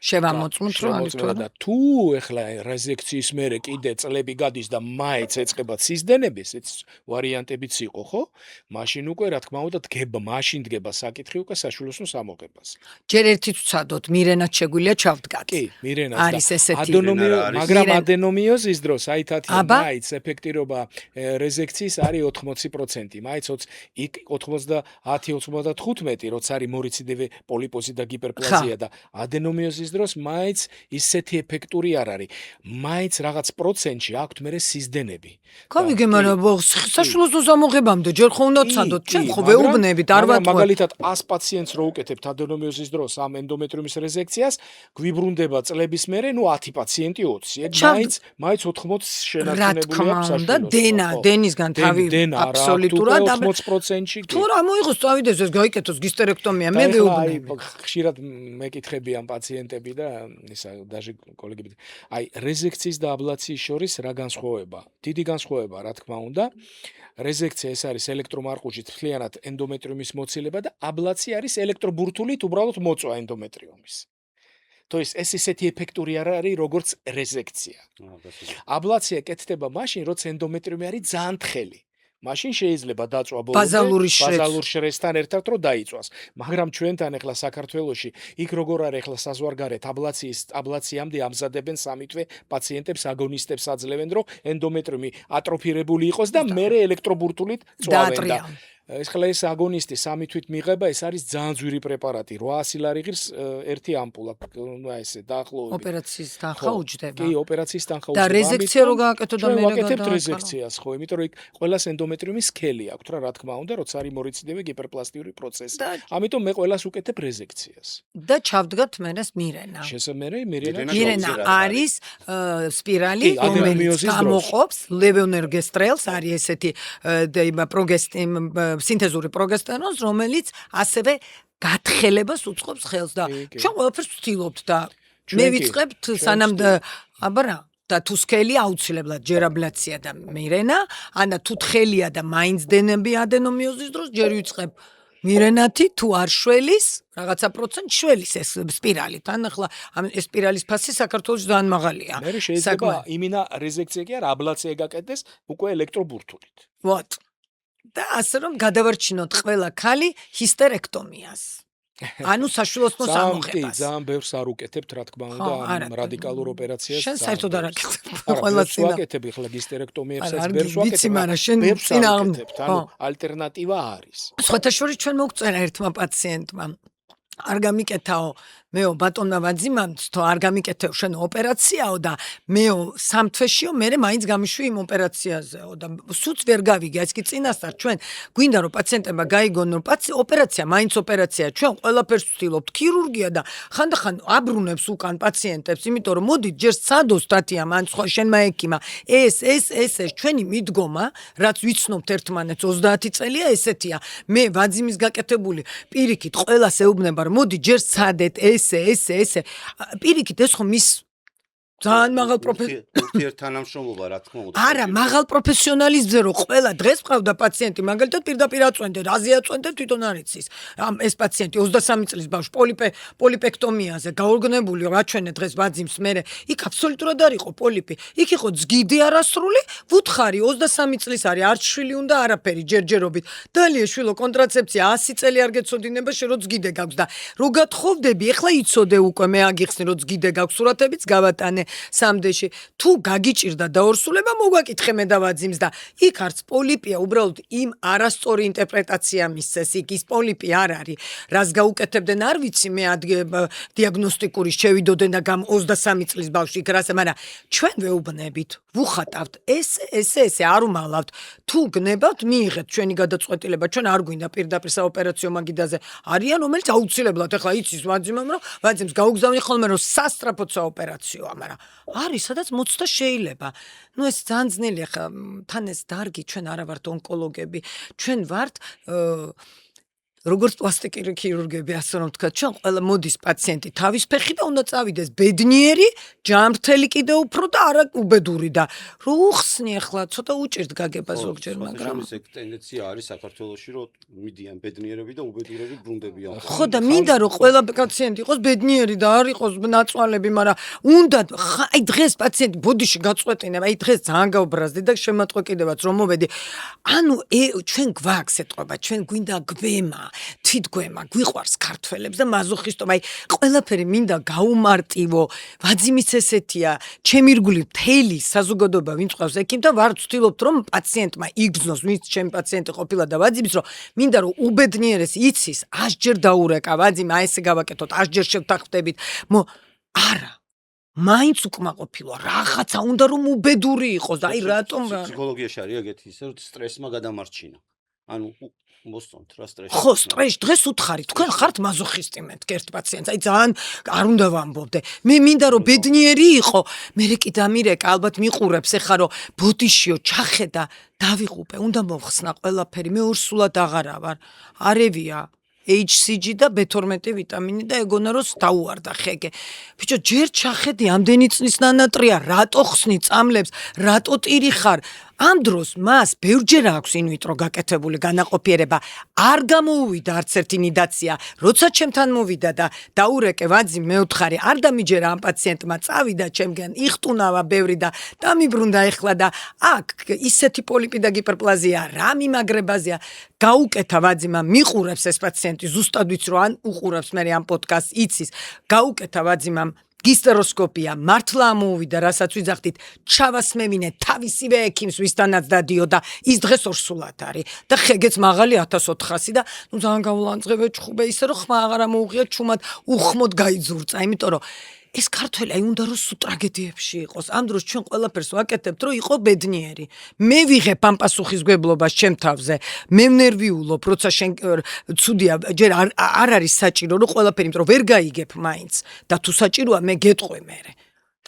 შევამოწმოთ და თუ ეხლა რეზექციის მერე კიდე წლები გადის და მაინც ეწყება სიზდენები, ესეც ვარიანტებიც იყო, ხო? მაშინ უკვე რა თქმა უნდა დგება საკითხი უკვე საშვილოსნოს ამოღებას. ჯერ ერთით ვცადოთ, მირენაც შეგვიძლია ჩავდგათ. კი, მირენაც არის ესეთი მაგრამ ადენომიოზის დროს აითათია მაინც ეფექტირობა რეზექციის არის 80%, მაინც 90-95, როცა არის მორიციდივე პოლიპოზი და გიპერპლაზია და ადენომიოზის დროს მაინც ისეთი ეფექტური არ არის. მაინც რაღაც პროცენტში აქვთ მერე სიზდენები. გავიგე, მაგრამ საშუალო ამოღებამდე ჯერ ხო უნდა ცადოთ, ჩვენ ხო ვეუბნებით, არ ვატყუართ. მაგალითად 100 პაციენტს რო უკეთებთ ადენომიოზის დროს ამ ენდომეტრიუმის რეზექციას, გვიბრუნდება წლების მერე, 10 პაციენტი 20. ეგ მაინც 80 შენარჩუნებული აქვს საშუალო. დენისგან თავი აბსოლუტურად 80%-ში. თუ რა მოიღოს წავიდეს ეს გაიკეთოს გისტერექტომია, მე ვეუბნები. ხშირად მეკითხები ამ პაციენტები და ისა даже კოლეგები. აი რეზექციის და აბლაციის შორის რა განსხვავება? დიდი განსხვავება, რა თქმა უნდა. რეზექცია ეს არის ელექტრომარყუჩით მთლიანად ენდომეტრიუმის მოცილება და აბლაცია არის ელექტრობურთულით უბრალოდ მოწვა ენდომეტრიუმის. То есть ეს ისეთი ეფექტური არ არის როგორც რეზექცია. აბლაცია კეთდება მაშინ, როცა ენდომეტრიუმი არის ძალიან თხელი. მაშინ შეიძლება დაწვა ბაზალური შრესთან ერთად რო დაიწვას. მაგრამ ჩვენთან ახლა საქართველოში იქ როგორ არის ახლა საზღვარგარეთ აბლაციამდე ამზადებენ 3 თვე პაციენტებს აგონისტებს აძლევენ რომ ენდომეტრიუმი ატროფირებული იყოს და მერე ელექტრობურთულით წვავენ და ეს ხლა ეს აგონისტი 3 თვით მიღება, ეს არის ძალიან ძვირი პრეპარატი. 800 ლარი ღირს ერთი ამპულა, ну ესე დაახლოებით. ოპერაციის თანხა უჯდება. კი, ოპერაციის თანხა უჯდება. და რეზექცია რო გააკეთო და მე რა გავაკეთებ რეზექციას, ხო, იმიტომ რომ იქ ყველას ენდომეტრიუმის სქელი აქვს რა თქმა უნდა, როცა არის მორიციდივე გიპერპლასტიური პროცესი. ამიტომ მე ყველას უკეთებ რეზექციას. და ჩავდგათ მერეს მირენა. მირენა არის სპირალი, რომელიც გამოყოფს ლევონერგესტრელს, არის ესეთი პროგესტინ სინთეზური პროგესტერონს, რომელიც ასევე გათხელებას უწყობს ხელს და ჩვენ ყველაფერს ვცდილობთ და მე ვიწყებთ სანამ და თუ სქელი აუცილებლად ჯერ აბლაცია და მირენა, ანა თუ თხელია და მაინც დენები ადენომიოზის დროს ჯერ ვიწყებ მირენათი, თუ არ შველის, რაღაცა პროცენტ შველის ეს სპირალი. თან ახლა ამ ეს სპირალის ფასი საქართველოში ძალიან მაღალია. მე შეიძლება იმინა რეზექცია კი არა, აბლაცია გაკეთდეს უკვე ელექტრობურთულით. ვოთ. და ასე რომ გადავარჩინოთ ყველა ქალი ჰისტერექტომიას. ანუ საშუალოსნოს ამოღებას. ძალიან ბევრს არ უკეთებთ, რა თქმა უნდა, ამ რადიკალურ ოპერაციას. შენ საერთოდ არ აკეთებ. ყველა წინა. ვაკეთებ ახლა ჰისტერექტომიებსაც ბევრს ვაკეთებ. ვიცი, მაგრამ შენ წინა აღნიშნეთ, ანუ ალტერნატივა არის. სხვათა შორის ჩვენ მოგწერა ერთმა პაციენტმა. არ გამიკეთაო მეო ბატონმა ვაძიმამ თო არ გამიკეთეო შენ ოპერაციაო და მეო 3 თვეშიო მე მაინც გამიშვი იმ ოპერაციაზეო და სუც ვერ გავიგე ეს კი წინასწარ ჩვენ გვინდა რომ პაციენტებმა გაიგონ რომ ოპერაცია მაინც ოპერაცია ჩვენ ყველაფერს ვცდილობთ ქირურგია და ხანდახან აბრუნებს უკან პაციენტებს იმიტომ რომ მოდით ჯერ სცადოს სტატია მან სხვა შენ მაექიმა ეს ჩვენი მიდგომა რაც ვიცნობთ ერთმანეთს 30 წელია ესეთია მე ვაძიმის გაკეთებული პირიქით ყველას ეუბნება რომ მოდი ჯერ სცადეთ ესე პირიქით ეს ხომ ის ძალიან მაღალ ურთიერთთანამშრომლობა რა თქმა უნდა არა მაღალ პროფესიონალიზმზე რომ ყველა დღეს ყავდა პაციენტი მაგალითად პირდაპირ აწვენდე რაზე აწვენდე თვითონ არ იცის ამ ეს პაციენტი 23 წლის ბავშვი პოლიპექტომიაზე გაორგნებული რაჩვენე დღეს ვაძიმს მე იქ აბსოლუტურად არ იყო პოლიპი იქ იყო ძგიდი არასრული ვუთხარი 23 წლის არის არც შვილი უნდა არაფერი ჯერჯერობით დალია შვილო კონტრაცეფცია 100 წელი არ გეცოდინება შე რო ძგიდე გაქვს და რო გათხოვდები ეხლა იცოდე უკვე მე აგიხსნი რო ძგიდე გაქვს სურათებიც გავატანე სამდეში თუ გაგიჭირდა დაორსულება მოგვაკითხე მე და ვაძიმს და იქ არც პოლიპია უბრალოდ იმ არასწორი ინტერპრეტაცია მისცეს იქ ის პოლიპი არ არის რას გაუკეთებდნენ არ ვიცი მე დიაგნოსტიკური შევიდოდენ და 23 წლის ბავშვი იქ რასე მაგრამ ჩვენ ვეუბნებით ვუხატავთ ესე არ უმალავთ თუ გნებავთ მიიღეთ ჩვენი გადაწყვეტილება ჩვენ არ გვინდა პირდაპირ საოპერაციო მაგიდაზე არიან რომელიც აუცილებლად ახლა იცის ვაძიმამ რომ ვაძიმს გაუგზავნი ხოლმე რომ სასტრაფოდ საოპერაციოა მაგრამ არის სადაც მოცდა შეიძლება ну ეს ძალიან ძნელია ხა თან ეს დარგი ჩვენ არა ვართ ონკოლოგები ჩვენ ვართ როგორც პლასტიკური ქირურგები ასე რომ ვთქვა ჩვენ ყველა მოდის პაციენტი თავის ფეხი და უნდა წავიდეს ბედნიერი ჯანმრთელი კიდე უფრო და არა უბედური და რო უხსნი ახლა ცოტა უჭირთ გაგება ზოგჯერ მაგრამ ეს ტენდენცია არის საქართველოში რომ მიდიან ბედნიერები და უბედურები ბრუნდებიან ხო და მინდა რომ ყველა პაციენტი იყოს ბედნიერი და არ იყოს ნაცვალები მაგრამ უნდა აი დღეს პაციენტი ბოდიში გაწყვეტინება აი დღეს ძალიან გაუბრაზდი და შემატყვე კიდევაც რომ მოვედი ანუ ჩვენ გვაქვს ეთყობა ჩვენ გვინდა გვემა თვითგვემა გვიყვარს ქართველებს და მაზოხისტობა, ყველაფერი მინდა გაუმარტივო, ვაძიმიც ესეთია, ჩემი რგული მთელი საზოგადოება ვინც ყავს ექიმ და ვარ ვცდილობთ რომ პაციენტმა იგრძნოს, ვინც ჩემი პაციენტი ყოფილა და ვაძიმის, რომ მინდა რომ უბედნიერეს იცის, 100 ჯერ დაურეკა ვაძიმ, აი ესე გავაკეთოთ, 100 ჯერ შევთანხმდებით. არა. მაინც უკმაყოფილოა, რაღაცა უნდა რომ უბედური იყოს და აი რატომ ფსიქოლოგიაში არის ეგეთი ისე რომ სტრესმა გადამარჩინა. ანუ მოსწონთ რა სტრესი. ხო, სტრესი დღეს უთხარი, თქვენ ხართ მაზოხისტი მეთქ ერთ პაციენტს, აი ძალიან არ უნდა ვამბობდე. მე მინდა რომ ბედნიერი იყო, მე კი დამირეკა, ალბათ მიყურებს ეხა რომ ბოდიშიო ჩახედა, დავიღუპე, უნდა მოხსნა ყველაფერი, მე ორსულად აღარა ვარ. არევია HCG და B12 ვიტამინი და ეგონა რომ დაუარდა ხეგე. ბიჭო, ჯერ ჩახედი, ამდენი წლის ნანატრია, რატო ხსნი წამლებს, რატო ტირი ხარ? ამ დროს მას ბევრჯერ აქვს ინვიტრო გაკეთებული განაყოფიერება, არ გამოუვიდა არც ერთი ნიდაცია, როცა ჩემთან მოვიდა და დაურეკე ვაძიმ მეუთხარი, არ დამიჯერა ამ პაციენტმა, წავიდა ჩემგან, იხტუნავა ბევრი და დამიბრუნდა ეხლა და აქ ისეთი პოლიპი და გიპერპლაზია, რა მიმაგრებაზეა, გაუკეთა ვაძიმა, მიყურებს ეს პაციენტი, ზუსტად ვიცი რომ ან უყურებს მე ამ პოდკასტს, იცის, გაუკეთა ვაძიმამ გისტეროსკოპია, მართლა ამოუვიდა, რასაც ვიძახდით, ჩავასმევინე თავისივე ექიმს, ვისთანაც დადიოდა, ის დღეს ორსულად არის და ხეგეც მაღალი 1400 და ნუ ძალიან გავლანძღებე ჩხუბე ისე რომ ხმა აღარ ამოუღია ჩუმად უხმოდ გაიძურწა, იმიტომ რომ ეს ქართველი აი უნდა რომ სულ ტრაგედიებში იყოს. ამ დროს ჩვენ ყველაფერს ვაკეთებთ, რომ იყო ბედნიერი. მე ვიღებ ამ პასუხისმგებლობას ჩემ თავზე. მე ვნერვიულობ, როცა შენ ცუდია, ჯერ არ არის საჭირო, რომ ყველაფერი, იმიტომ რომ ვერ გაიგებ მაინც და თუ საჭიროა, მე გეტყვი მერე.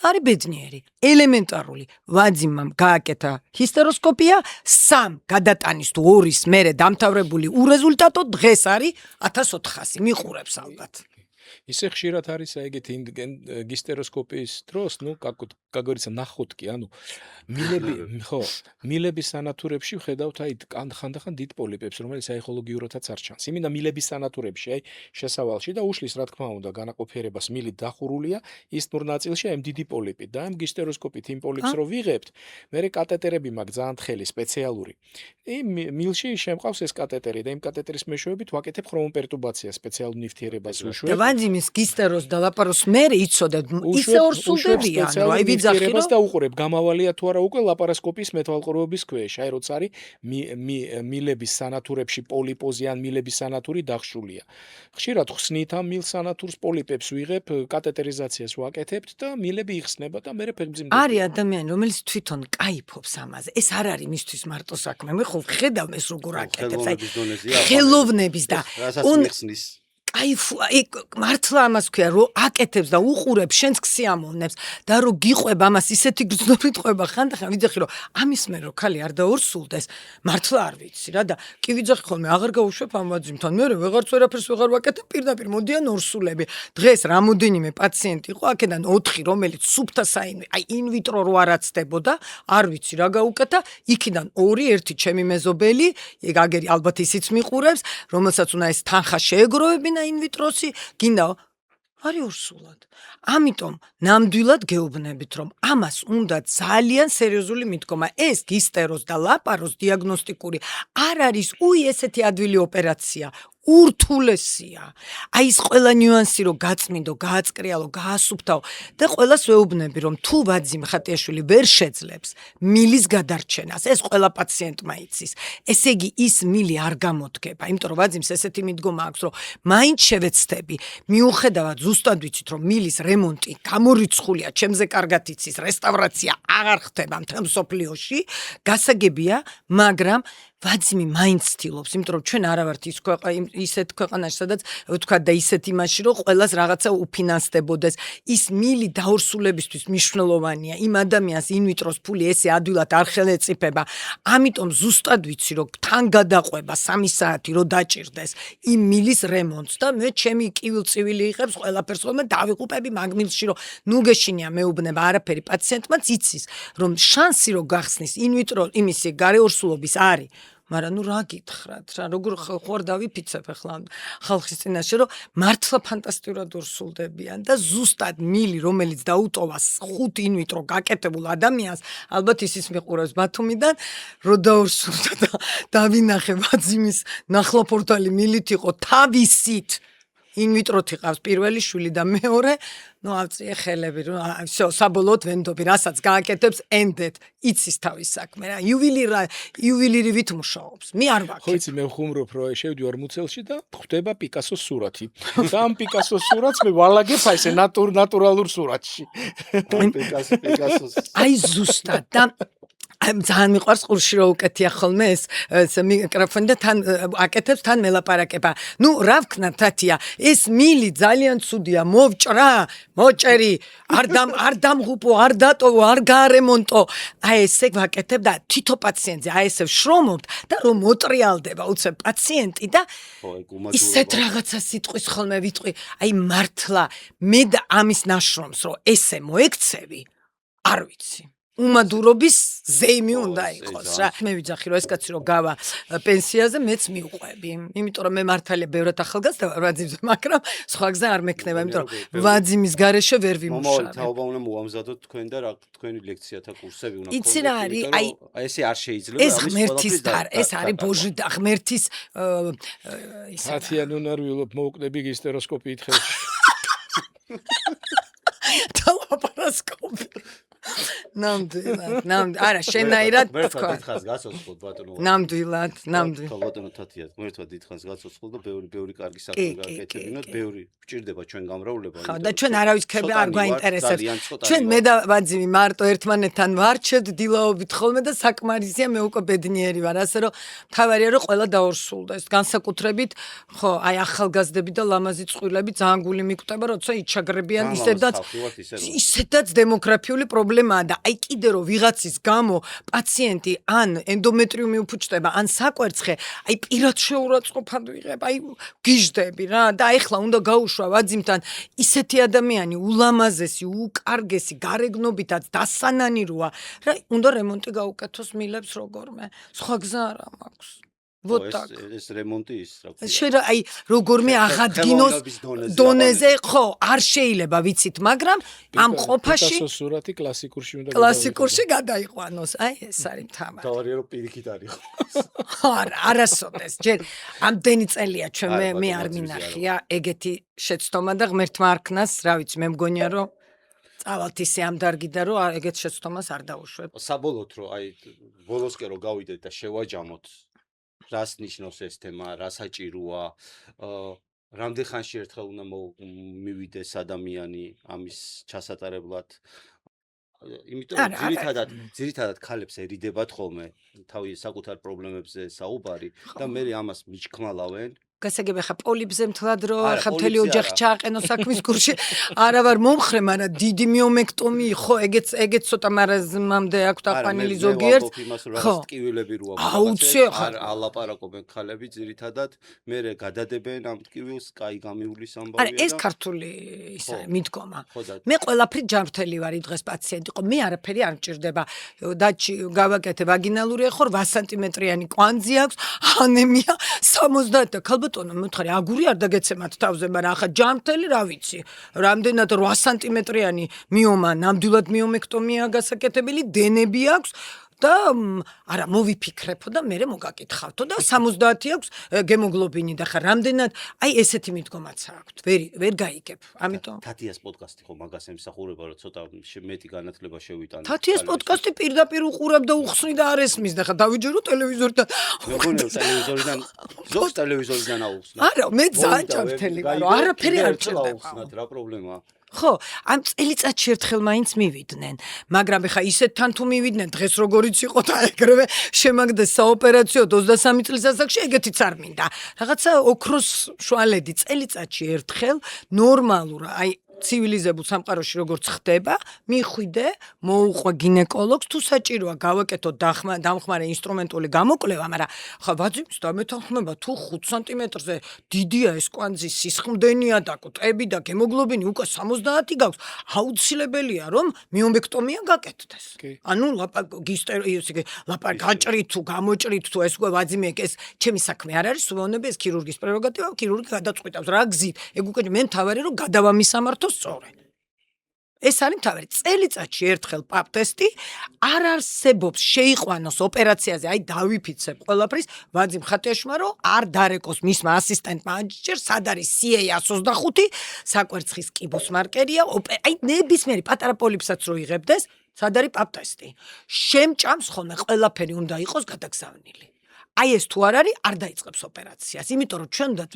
არის ბედნიერი, ელემენტარული. ვაძიმამ გააკეთა ჰისტეროსკოპია, 3 გადატანის თუ 2-ის მერე დამთავრებული ურეზულტატო დღეს არის 1400. მიყურებს ალბათ. ისე ხშირად არის ეგეთი გისტეროსკოპიის დროს, ნუ გაგორიცა ნახոտკი, ანუ მილების სანატურებში ვხედავთ აი ხანდახან დიდ პოლიპებს, რომელიც საექოლოგიურადაც არ ჩანს. იმინდა მილების სანატურებში, აი შესავალში და უშლის რა თქმა უნდა განაყოფიერებას მილით დახურულია, ის ნურ ნაწილში აი დიდი პოლიპი და ამ გისტეროსკოპით იმ პოლიპს რო ვიღებთ, მე კატეტერები მაქვს ძალიან თხელი სპეციალური. მილში შემყავს ეს კატეტერი და იმ კატეტერის მეშვეობით ვაკეთებ ქრომოპერტურბაციას, სპეციალურ ნივთიერებას უშვებ. ვაძიმის გისტეროს და ლაპაროს მერე იცოდე, ისე ორსულდებიან, რომ აი ვიძახი რომ და უყურებ, გამავალია თუ არა უკვე ლაპარასკოპიის მეთვალყურეობის ქვეშ, აი როცა არის მილების სანატურებში პოლიპოზი ან მილების სანატური დახშულია. ხშირად ხსნით ამ მილ სანატურს პოლიპებს ვიღებ, კატეტერიზაციას ვაკეთებთ და მილები იხსნება და მერე ფეხმძიმდება. არის ადამიანი, რომელიც თვითონ კაიფობს ამაზე. ეს არ არის მისთვის მარტო საქმე. მე ხო ვხედავ ეს როგორ აკეთებს, აი ხელოვნების და მართლა ამას ქვია, რომ აკეთებს და უყურებს, შენს ქსიამოვნებს და რომ გიყვება ამას ისეთი გრძნობით ყვება, ხანდახან ვიძახი, რომ ამის მე რო ქალი არ დაორსულდეს, მართლა არ ვიცი რა და კი ვიძახი ხოლმე, აღარ გავუშვებ ამ ვაძიმთან, მე ვეღარც ვერაფერს ვეღარ ვაკეთებ, პირდაპირ მოდიან ორსულები. დღეს რამოდენიმე პაციენტი იყო, აქედან 4, რომელიც სუფთა აი ინვიტრო რო არაცდებოდა, არ ვიცი რა გაუკეთა, იქიდან 2, ერთი ჩემი მეზობელი, აგერი ალბათ ისიც მიყურებს, რომელსაც უნდა ეს თანხა შეეგროვებინა ინვიტროსი, გინდა არის ორსულად. ამიტომ ნამდვილად გეუბნებით, რომ ამას უნდა ძალიან სერიოზული მიდგომა. ეს გისტეროს და ლაპაროს დიაგნოსტიკური არ არის ესეთი ადვილი ოპერაცია. ურთულესია. აი ეს ყველა ნიუანსი რო გაწმინდო, გააწკრიალო, გაასუფთავო და ყველას ვეუბნები, რომ თუ ვაძიმ ხატიაშვილი ვერ შეძლებს მილის გადარჩენას, ეს ყველა პაციენტმა იცის. ესე იგი ის მილი არ გამოდგება, იმიტომ რომ ვაძიმს ესეთი მიდგომა აქვს, რომ მაინც შევეცდები, მიუხედავად ზუსტად ვიცით, რომ მილის რემონტი გამორიცხულია, ჩემზე კარგად იცის, რესტავრაცია აღარ ხდება მთელ მსოფლიოში, გასაგებია, მაგრამ ვაძიმი მაინც ცდილობს, იმიტომ რომ ჩვენ არა ვართ ისეთ ქვეყანაში, სადაც ვთქვა და ისეთ იმაში, რომ ყველას რაღაცა უფინანსდებოდეს. ის მილი დაორსულებისთვის მნიშვნელოვანია. იმ ადამიანს ინვიტროს ფული ესე ადვილად არ ხელეწიფება. ამიტომ ზუსტად ვიცი, რომ თან გადაყვება 3 საათი რო დაჭირდეს იმ მილის რემონტს და მე ჩემი კივილწივილი იღებს ყველაფერს ხოლმე დავიყუპები მაგ მილში, რომ ნუ გეშინია მეუბნება არაფერი პაციენტმაც იცის, რომ შანსი რო გახსნის ინვიტრო იმისი გარეორსულობის არის. მაგრამ ნუ რა გითხრათ რა როგორ ხوار დავიფიცებ ახლა ხალხის წინაშე რომ მართლა ფანტასტიკურად ორსულდებიან და ზუსტად მილი რომელიც დაუტოვა 5 ინვიტრო გაკეთებულ ადამიანს ალბათ ისიც მიყურებს ბათუმიდან რომ დაორსულდა და დავინახე ვაძიმის ნახლაპორტალი მილით იყო თავისით ინვიტროთ იყავს პირველი შვილი და მეორე ნუ ავწიე ხელები რომ всё საბოლოოდ ვენდობი რასაც გააკეთებს ენდეთ იცის თავის საქმე რა იუველირივით მუშაობს მე არ ვაკეთებ ხო იცი მე ვხუმრობ რომ შევდივარ მუცელში და ხვდება პიკასოს სურათი და ამ პიკასოს სურათს მე ვალაგებ აი ესე ნატურალურ სურათში პიკასოს აი ზუსტად და ძალიან მიყვარს ყურში რო უკეთია ხოლმე ეს მიკროფონი და თან აკეთებს თან მელაპარაკება. ნუ რა ვქნა თათია, ეს მილი ძალიან ცუდია, მოვჭრა, მოჭერი, არ დამღუპო, არ დატოვო, არ გაარემონტო. აი ესე ვაკეთებ და თითო პაციენტზე აი ესე ვშრომობთ და რომ მოტრიალდება უცებ პაციენტი და ისეთ რაღაცა სიტყვის ხოლმე ვიტყვი, აი მართლა მე და ამის ნაშრომს რომ ესე მოექცევი, არ ვიცი. უმადურობის ზეიმი უნდა იყოს რა. მე ვიძახი რომ ეს კაცი რომ გავა პენსიაზე მეც მიუყვები. იმიტომ რომ მე მართალია ბევრად ახალგაზრდა ვარ ვაძიმზე, მაგრამ სხვა გზა არ მექნება, იმიტომ რომ ვაძიმის გარეშე ვერ ვიმუშავებ. თაობა უნდა მოამზადოთ თქვენ და რა თქვენი ლექციათა კურსები უნდა იცი რა არის, აი ესე არ შეიძლება ეს ღმერთის დარ, ეს არის ბოჟი და ღმერთის ისა. თათიან უნარვილობ მოუკდები გისტეროსკოპიით ხელში. ტელაპარასკოპი. ნამდვილად, არა, შენაირად თქვა. დიდხანს გაცოცხლოთ ბატონო. ნამდვილად. ხო ბატონო თათია, ღმერთად დიდხანს გაცოცხლოთ და ბევრი კარგი საქმე გააკეთებინოთ, ბევრი გვჭირდება ჩვენ გამრავლება. ხო, და ჩვენ არავისქები არ გვაინტერესებს. ჩვენ მე და ვაძიმი მარტო ერთმანეთთან ვარჩევთ დილაობით ხოლმე და საკმარისია მე უკვე ბედნიერი ვარ, ასე რომ თავარია რომ ყველა დაორსულდეს. განსაკუთრებით, ხო, აი ახალგაზრდები და ლამაზი წყვილები ძალიან გული მიკვდება, როცა იჩაგრებიან ისედაც დემოგრაფიული პრობლემაა და აი კიდე რომ ვიღაცის გამო პაციენტი ან ენდომეტრიუმი უფუჭდება, ან საკვერცხე, აი პირად შეურაცხყოფად ვიღებ, აი გიждები რა და ეხლა უნდა გაუშვა ვაძიმთან ისეთი ადამიანი ულამაზესი, უკარგესი, გარეგნობითაც დასანანი როა, რა უნდა რემონტი გაუკეთოს მილებს როგორმე. სხვა გზა არ მაქვს. ეს რემონტი ის რა ქვია. შენ აი როგორმე აღადგინოს დონეზე, ხო, არ შეიძლება ვიცით, მაგრამ ამ ყოფაში პიკასოს სურათი კლასიკურში უნდა კლასიკურში გადაიყვანოს. აი ეს არის თამარი. თავარია რომ პირიქით არის. არასოდეს. ჯერ ამდენი წელია ჩვენ მე არ მინახია ეგეთი შეცდომა და ღმერთმა არ ქნას, რა ვიცი, მე მგონია რომ წავალთ ისე ამ დარგიდან რომ ეგეთ შეცდომას არ დაუშვებ. საბოლოოდ რომ აი ბოლოსკენ რომ გავიდეთ და შევაჯამოთ რას ნიშნავს ეს თემა, რა საჭიროა, რამდენ ხანში ერთხელ უნდა მივიდეს ადამიანი ამის ჩასატარებლად. იმიტომ ძირითადად ქალებს ერიდებათ ხოლმე თავის საკუთარ პრობლემებზე საუბარი და მე ამას მიჩქმალავენ. გასაგები ხა პოლიბზე მთლად რო ხა მთელი ოჯახი ჩააყენო საქმის კურსში არა ვარ მომხრე, მაგრამ დიდი მიომექტომი ხო ეგეც ცოტა მარაზმამდე აქვს დაყვანილი ზოგიერთ ხო ტკივილები რო აქვს არ ალაპარაკობენ ქალები ძირითადად მე გადადებენ ამ ტკივილს კაი გამიulis ამბავია არა ეს ქართული ისა მიდგომა მე ყველაფრით ჯანმრთელი ვარ დღეს პაციენტი ყო მე არაფერი არ მჭირდება დაჩი გავაკეთე ვაგინალური ეხო 8 სანტიმეტრიანი კვანძი აქვს ანემია 70 და ბატონო მოთხარი აგური არ დაგეცემათ თავზე, მაგრამ ახლა ჯანმრთელი რა ვიცი. რამდენად 8 სანტიმეტრიანი მიომა, ნამდვილად მიომექტომია გასაკეთებელი, დენები აქვს და არა მოვიფიქრებო და მე მოგაკითხავთო და 70 აქვს გემოგლობინი და ხა რამდენად აი ესეთი მიდგომაც აქვს. ვერ გაიგებ. ამიტომ თათიას პოდკასტი ხო მაგას ემსახურება რომ ცოტა მეტი განათლება შევიტანო. თათიას პოდკასტი პირდაპირ უყურებ და უხსნი და არ ესმის და ხა დავიჯერო ტელევიზორიდან. მეგონი ტელევიზორიდან ზოგს ტელევიზორიდან აუხსნა. არა მე ძალიან ჯანმრთელი ვარ. არაფერი არ ჭირდება. რა პრობლემაა? ხო, ამ წელიწადში ერთხელ მაინც მივიდნენ, მაგრამ ეხა ისეთთან თუ მივიდნენ, დღეს როგორიც იყო და ეგრევე შემაგდეს საოპერაციო 23 წლის ასაკში ეგეთიც არ მინდა. რაღაცა ოქროს შუალედი წელიწადში ერთხელ ნორმალურა, აი ცივილიზებულ სამყაროში როგორც ხდება, მიხვიდე, მოუყვა გინეკოლოგს, თუ საჭიროა გავაკეთო დამხმარე ინსტრუმენტული გამოკვლევა, მაგრამ ხა ვაძიმს დამეთანხმება თუ 5 სანტიმეტრზე დიდია ეს კვანძი, სისხლდენია და კუტები და გემოგლობინი უკვე 70 გაქვს, აუცილებელია რომ მიომექტომია გაკეთდეს. ანუ გაჭრით თუ გამოჭრით თუ ეს უკვე ვაძიმე ეს ჩემი საქმე არ არის, უვონები ეს ქირურგის პრეროგატივა, ქირურგი გადაწყვიტავს რა გზით. ეგ უკვე მე მთავარი რომ გადავამისამართო სწორედ. ეს არის მთავარი. წელიწადში ერთხელ პაპ ტესტი არ არსებობს შეიყვანოს ოპერაციაზე, აი დავიფიცებ ყველაფრის, ვაძიმ ხატიაშვილმა რომ არ დარეკოს მისმა ასისტენტმა ანჯერ, სად არის CA125, საკვერცხის კიბოს მარკერია, აი ნებისმიერი პატარა პოლიპსაც რო იღებდეს, სად არის პაპ ტესტი. შემჭამს ხოლმე ყველაფერი უნდა იყოს გადაგზავნილი. აი ეს თუ არ არის, არ დაიწყებს ოპერაციას, იმიტომ რომ ჩვენ ვდათ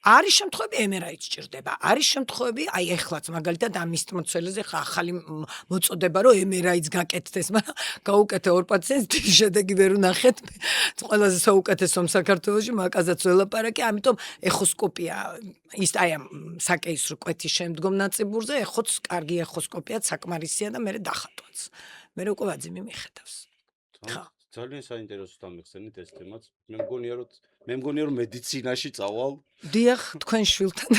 არის შემთხვევები MRI-ც ჭირდება, არის შემთხვევები, აი ეხლაც მაგალითად ამის მოცველზე ხა ახალი მოწოდება რომ MRI-ც გაკეთდეს, მაგრამ გაუკეთე ორ პაციენტს დიდი შედეგი ვერ ვნახეთ. ყველაზე საუკეთესო საქართველოში მაკაზაც ველაპარაკე, ამიტომ ეხოსკოპია ის აი ამ საკეისრო კვეთის შემდგომ ნაწიბურზე ეხოც კარგი ეხოსკოპიაც საკმარისია და მე დახატვაც. მე უკვე ვაძიმი მიხედავს. ხა ძალიან საინტერესო დამეხსენეთ ეს თემაც. მე მგონია რომ მედიცინაში წავალ. დიახ, თქვენ შვილთან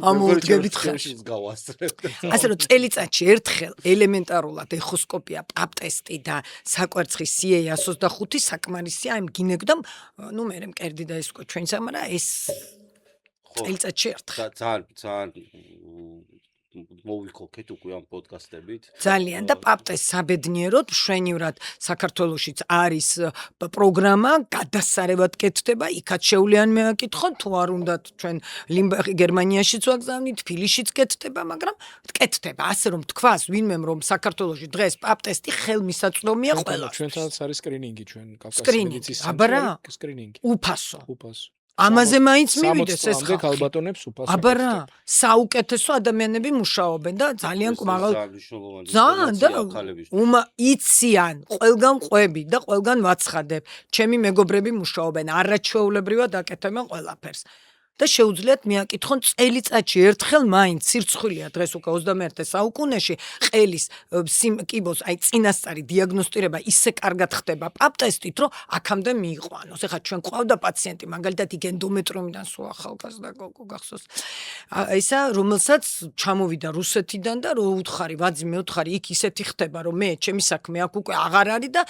ამოუდგებით ხელს გავასწრებ. ასე რომ წელიწადში ერთხელ ელემენტარულად ეხოსკოპია, პაპ ტესტი და საკვერცხის CA125 საკმარისია იმ გინეკდამ, ნუ მე მკერდი და ეს უკვე ჩვენს მაგრამ ეს წელიწადში ერთხელ. ძალიან მოვიქოქეთ უკვე ამ პოდკასტებით. ძალიან და პაპ ტესტ საბედნიეროდ მშვენივრად საქართველოშიც არის პროგრამა, გადასარევად კეთდება, იქაც შეუძლიან მეაკითხოთ, თუ არ უნდათ ჩვენ გერმანიაშიც ვაგზავნით, თბილისშიც კეთდება, მაგრამ კეთდება, ასე რომ თქვას ვინმე რომ საქართველოში დღეს პაპ ტესტი ხელმისაწვდომია ყველას. ჩვენთანაც არის სკრინინგი ჩვენ კავკასიის მედიცინის ცენტრში სკრინინგი. უფასო. ამაზე მაინც მივიდეს ეს ხალხი. ალბატონებს უფასო. აბარა, საუკეთესო ადამიანები მუშაობენ და ძალიან მაღალ ძალიან და იციან, ყველგან ყვები და ყველგან ვაცხადებ. ჩემი მეგობრები მუშაობენ, არაჩვეულებრივად აკეთებენ ყველაფერს. და შეუძლიათ მეაკითხონ წელიწადში ერთხელ მაინც სირცხვილია დღეს უკვე 21 საუკუნეში ყელის კიბოს აი წინასწარი დიაგნოსტირება ისე კარგად ხდება პაპ ტესტით რომ აქამდე მიიყვანოს. ეხლა ჩვენ ყავდა პაციენტი მაგალითად იქ ენდომეტრიუმიდან სულ ახალგაზრდა გოგო გახსოვს. ისა რომელსაც ჩამოვიდა რუსეთიდან და რო უთხარი ვაძი მე უთხარი იქ ისეთი ხდება რომ მე ჩემი საქმე აქ უკვე აღარ არის და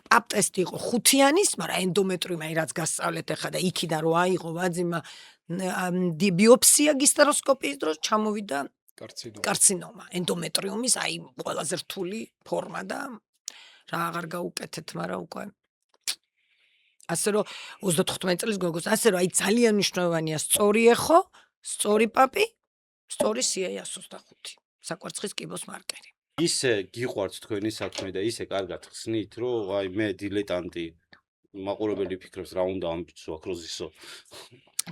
პაპ ტესტი იყო ხუთიანის, მაგრამ ენდომეტრიუმი აი რაც გასწავლეთ ეხლა და იქიდან რო აიღო ვაძიმა ბიოპსია გისტეროსკოპიის დროს ჩამოვიდა კარცინომა, ენდომეტრიუმის აი ყველაზე რთული ფორმა და რა აღარ გაუკეთეთ, მაგრამ უკვე ასე რომ 35 წლის გოგოს, ასე რომ აი ძალიან მნიშვნელოვანია სწორი ეხო, სწორი პაპი, სწორი CA125, საკვერცხის კიბოს მარკერი. ისე გიყვართ თქვენი საქმე და ისე კარგად ხსნით, რომ აი მე დილეტანტი მაყურებელი ფიქრობს რა უნდა ამბიცო აკროზისო.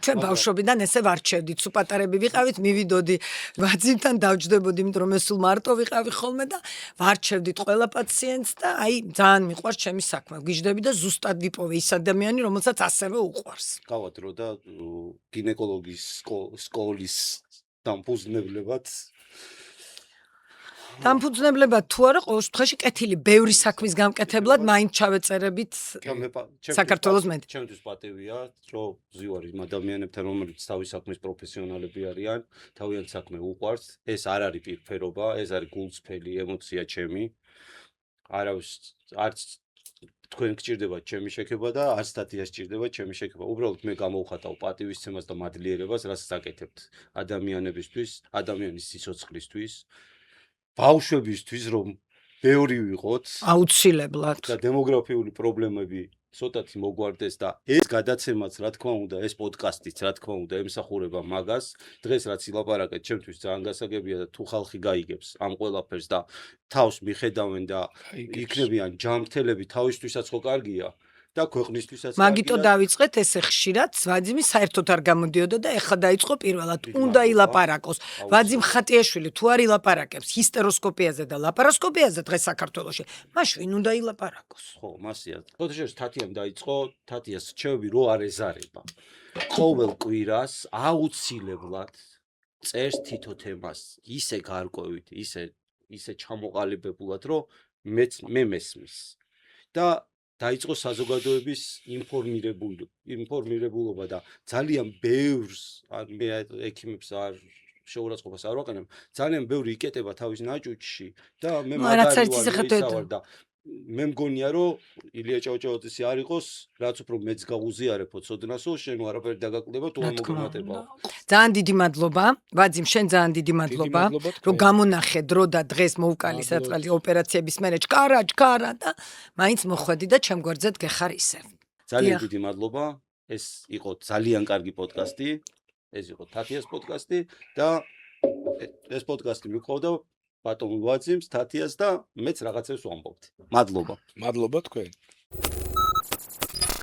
ჩვენ ბავშვობიდან ესე ვარჩევდით, სულ პატარები ვიყავით, მივიდოდი ვაძიმთან დავჯდებოდი, იმიტომ რომ მე სულ მარტო ვიყავი ხოლმე და ვარჩევდით ყველა პაციენტს და აი ძალიან მიყვარს ჩემი საქმე. ვგიჟდები და ზუსტად ვიპოვე ის ადამიანი, რომელსაც ასევე უყვარს. გავადრო და გინეკოლოგის სკოლის დამფუძნებლებად დამფუძნებლებად თუ არა, ყოველ შემთხვევაში კეთილი ბევრი საქმის გამკეთებლად მაინც ჩავეწერებით საქართველოს მედიცინაში. ჩემთვის პატივია, რომ ზივარი ადამიანებთან, რომელიც თავის საქმის პროფესიონალები არიან, თავიანთ საქმე უყვარს, ეს არ არის პირფერობა, ეს არის გულწრფელი ემოცია ჩემი. არც თქვენ გჭირდებათ ჩემი შექება და არც სტატიას გჭირდებათ ჩემი შექება. უბრალოდ მე გამოვხატავ პატივისცემას და მადლიერებას, რასაც აკეთებთ ადამიანებისთვის, ადამიანის სიცოცხლისთვის. ბავშვებისთვის რომ ბევრი ვიყოთ აუცილებლად და დემოგრაფიული პრობლემები ცოტათი მოგვარდეს და ეს გადაცემაც რა თქმა უნდა ეს პოდკასტიც რა თქმა უნდა ემსახურება მაგას დღეს რაც ილაპარაკეთ ჩემთვის ძალიან გასაგებია და თუ ხალხი გაიგებს ამ ყველაფერს და თავს მიხედავენ და იქნებიან ჯანმრთელები თავისთვისაც ხო კარგია და ქვეყნისთვისაც მაგიტო დავიწყეთ ესე ხშირად ვაძიმი საერთოდ არ გამოდიოდა და ეხლა დაიწყო პირველად უნდა ილაპარაკოს ვაძიმ ხატიაშვილი თუ არ ილაპარაკებს ჰისტეროსკოპიაზე და ლაპარასკოპიაზე დღეს საქართველოში მაშინ ვინ უნდა ილაპარაკოს ხო მასია ხოთაშეს თათიამ დაიწყო თათიას რჩევები რო არ ეზარება ყოველ კვირას აუცილებლად წერს თითო თემას ისე გარკვევით, ისე ჩამოყალიბებულად, რომ მე მესმის. და დაიწყო საზოგადოების ინფორმირებულობა და ძალიან ბევრს, მე ექიმებს არ შეურაცხყოფას არ ვაყენებ, ძალიან ბევრი იკეტება თავის ნაჭუჭში და მე მაგარი ვარ და მე მგონია რომ ილია ჭავჭავაძე არ იყოს, რაც უფრო მეც გაუზიარებო ცოდნასო, შენ არაფერი დაგაკლდება თუ არ მოგემატებაო. ძალიან დიდი მადლობა, ვაძიმ, შენ ძალიან დიდი მადლობა, რომ გამონახე დრო და დღეს მოვკალი საწყალი ოპერაციების მერე ჩკარა და მაინც მოხვედი და ჩემ გვერდზედ გეხარ ისევ. ძალიან დიდი მადლობა, ეს იყო ძალიან კარგი პოდკასტი, ეს იყო თათიას პოდკასტი და ეს პოდკასტი მიყვავდა ბატონ ვაძიმს, თათიას და მეც რაღაცებს ვამბობთ. მადლობა. მადლობა თქვენ.